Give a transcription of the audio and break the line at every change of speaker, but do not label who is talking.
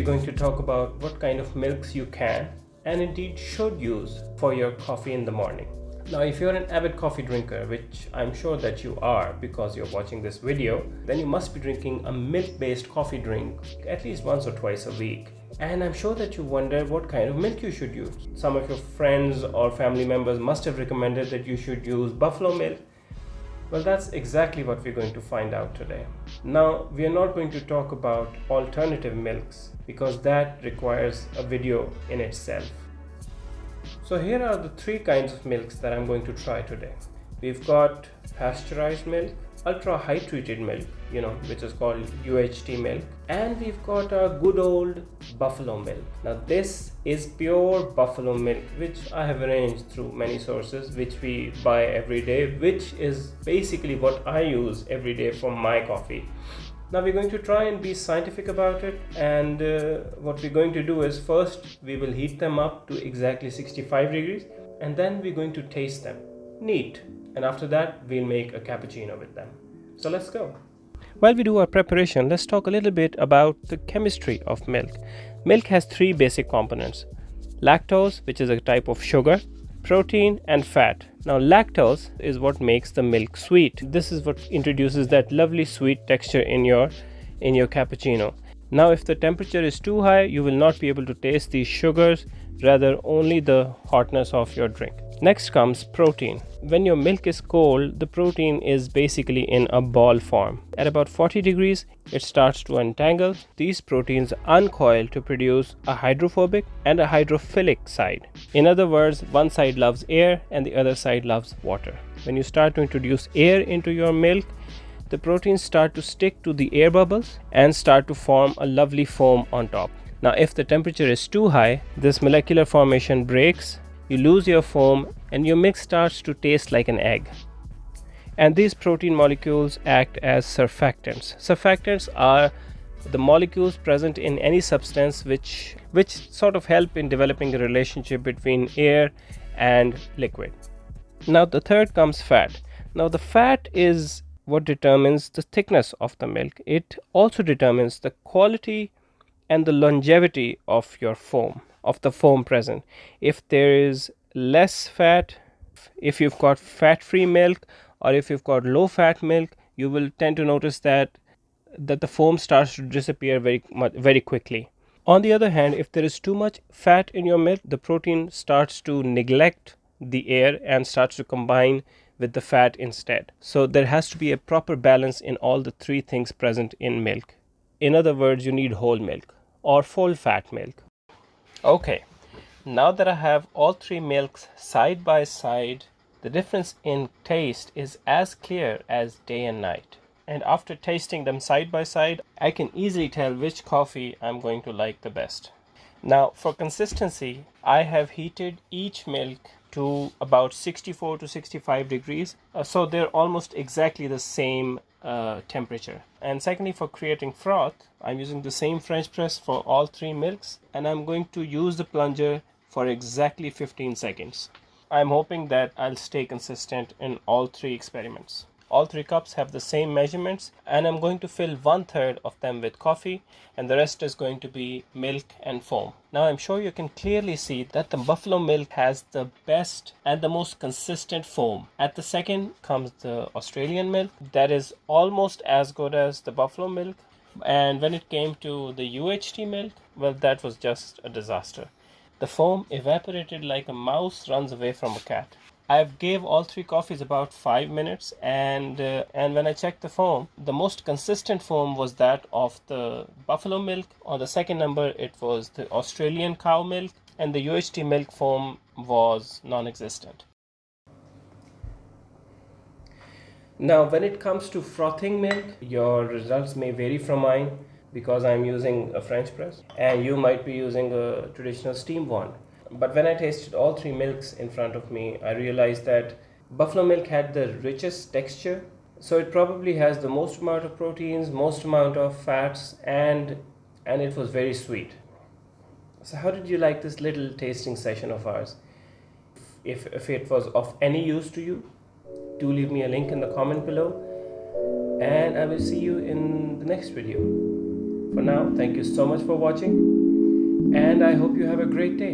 we're going to talk about what kind of milks you can and indeed should use for your coffee in the morning. Now, if you're an avid coffee drinker, which I'm sure that you are because you're watching this video, then you must be drinking a milk-based coffee drink at least once or twice a week. And I'm sure that you wonder what kind of milk you should use. Some of your friends or family members must have recommended that you should use buffalo milk. Well, that's exactly what we're going to find out today. Now, we are not going to talk about alternative milks because that requires a video in itself. So here are the three kinds of milks that I'm going to try today. We've got pasteurized milk, ultra high treated milk, which is called U.H.T milk, and we've got a good old buffalo milk. Now this is pure buffalo milk, which I have arranged through many sources, which we buy every day, which is basically what I use every day for my coffee. Now we're going to try and be scientific about it, and what we're going to do is first we will heat them up to exactly 65 degrees and then we're going to taste them. Neat. And after that we'll make a cappuccino with them. So let's go. While we do our preparation, let's talk a little bit about the chemistry of milk. Milk has three basic components: lactose, which is a type of sugar, protein and fat. Now lactose is what makes the milk sweet. This is what introduces that lovely sweet texture in your cappuccino. Now if the temperature is too high, you will not be able to taste these sugars, rather only the hotness of your drink. Next comes protein. When your milk is cold, the protein is basically in a ball form. At about 40 degrees, it starts to untangle. These proteins uncoil to produce a hydrophobic and a hydrophilic side. In other words, one side loves air and the other side loves water. When you start to introduce air into your milk, the proteins start to stick to the air bubbles and start to form a lovely foam on top. Now, if the temperature is too high, this molecular formation breaks. You lose your foam and your milk starts to taste like an egg. And these protein molecules act as surfactants. Surfactants are the molecules present in any substance which sort of help in developing a relationship between air and liquid. Now the third comes fat. Now the fat is what determines the thickness of the milk. It also determines the quality and the longevity of your foam, of the foam present. If there is less fat, if you've got fat-free milk or if you've got low-fat milk, you will tend to notice that the foam starts to disappear very quickly. On the other hand, if there is too much fat in your milk, the protein starts to neglect the air and starts to combine with the fat instead. So there has to be a proper balance in all the three things present in milk. In other words, you need whole milk or full fat milk. Okay, now that I have all three milks side by side, the difference in taste is as clear as day and night. And after tasting them side by side, I can easily tell which coffee I'm going to like the best. Now, for consistency, I have heated each milk to about 64 to 65 degrees. So they're almost exactly the same temperature. And secondly, for creating froth, I'm using the same French press for all three milks, and I'm going to use the plunger for exactly 15 seconds. I'm hoping that I'll stay consistent in all three experiments. All three cups have the same measurements, and I'm going to fill 1/3 of them with coffee and the rest is going to be milk and foam. Now I'm sure you can clearly see that the buffalo milk has the best and the most consistent foam. At the second comes the Australian milk that is almost as good as the buffalo milk. And when it came to the U.H.T milk, well, that was just a disaster. The foam evaporated like a mouse runs away from a cat. I gave all three coffees about 5 minutes, and when I checked the foam, the most consistent foam was that of the buffalo milk. On the second number, it was the Australian cow milk, and the U.H.T milk foam was non-existent. Now, when it comes to frothing milk, your results may vary from mine because I'm using a French press, and you might be using a traditional steam one. But when I tasted all three milks in front of me, I realized that buffalo milk had the richest texture. So it probably has the most amount of proteins, most amount of fats, and it was very sweet. So how did you like this little tasting session of ours? If it was of any use to you, do leave me a link in the comment below. And I will see you in the next video. For now, thank you so much for watching, and I hope you have a great day.